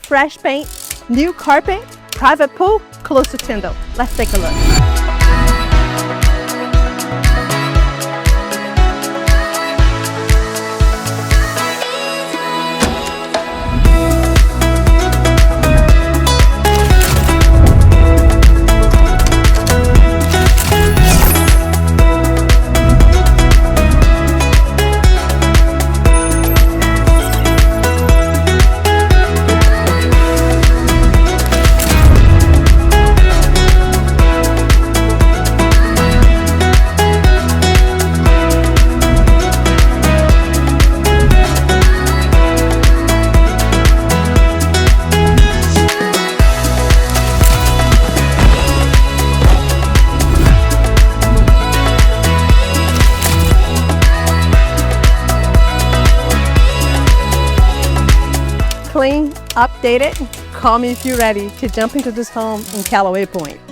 fresh paint, new carpet, private pool, close to Tyndall. Let's take a look. Clean, updated. Call me if you're ready to jump into this home in Callaway Point.